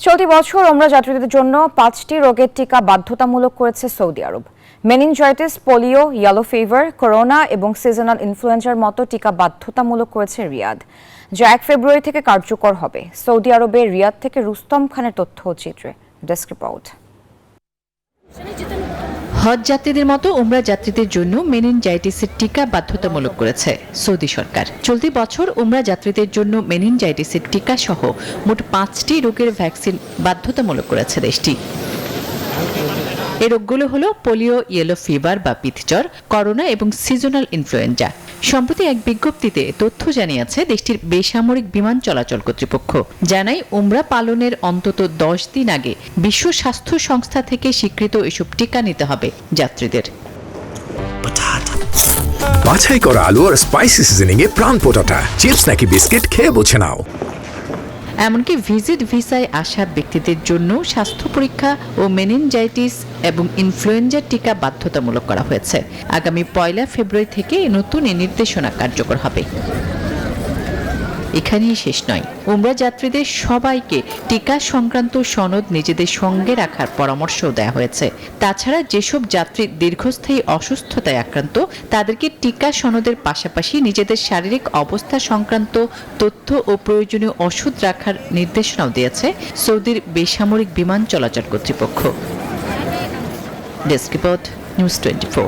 চলতি বছর ওমরা যাত্রীদের জন্য 5টি রোগের টিকা বাধ্যতামূলক করেছে সৌদি আরব। Meningitis, polio, yellow fever, corona এবং সিজনাল ইনফ্লুয়েঞ্জার মতো টিকা বাধ্যতামূলক করেছে রিয়াদ, যা 1 ফেব্রুয়ারি থেকে কার্যকর হবে। সৌদি আরবের রিয়াদ থেকে রুস্তম খানের তথ্য চিত্রে ডেস্ক রিপোর্ট। হজ যাত্রীদের মতো উমরা যাত্রীদের জন্য মেনিনজাইটিসের টিকা বাধ্যতামূলক করেছে সৌদি সরকার। চলতি বছর উমরা যাত্রীদের জন্য মেনিনজাইটিসের টিকা সহ মোট 5টি রোগের ভ্যাকসিন বাধ্যতামূলক করেছে দেশটি। এই রোগগুলো হলো পোলিও, ইয়েলো ফিভার বা পিথজ্বর, করোনা এবং সিজনাল ইনফ্লুয়েঞ্জা। সম্প্রতি এক বিজ্ঞপ্তিতে তথ্য জানিয়েছে দেশটির বেসামরিক বিমান চলাচল কর্তৃপক্ষ। জানায় উমরা পালনের অন্তত 10 দিন আগে বিশ্ব স্বাস্থ্য সংস্থা থেকে স্বীকৃত এসব টিকা নিতে হবে যাত্রীদের। বাছাই করা আলু আর স্পাইসি সিজনিং এ প্রাণ পোটাটা চিপস নাকি বিস্কিট খেয়ে বুঝে নাও। এমনকি ভিজিট ভিসায় আসা ব্যক্তিদের জন্য স্বাস্থ্য পরীক্ষা ও মেনিনজাইটিস এবং ইনফ্লুয়েঞ্জার টিকা বাধ্যতামূলক করা হয়েছে। আগামী 1 ফেব্রুয়ারি থেকে নতুন এই নির্দেশনা কার্যকর হবে। এখানেই শেষ নয়, উমরা যাত্রীদের সবাইকে টিকা সংক্রান্ত সনদ নিজেদের সঙ্গে রাখার পরামর্শও দেওয়া হয়েছে। তাছাড়া যেসব যাত্রী দীর্ঘস্থায়ী অসুস্থতায় আক্রান্ত তাদেরকে টিকা সনদের পাশাপাশি নিজেদের শারীরিক অবস্থা সংক্রান্ত তথ্য ও প্রয়োজনীয় ওষুধ রাখার নির্দেশনাও দিয়েছে সৌদির বেসামরিক বিমান চলাচল কর্তৃপক্ষ। Desk report, news 24।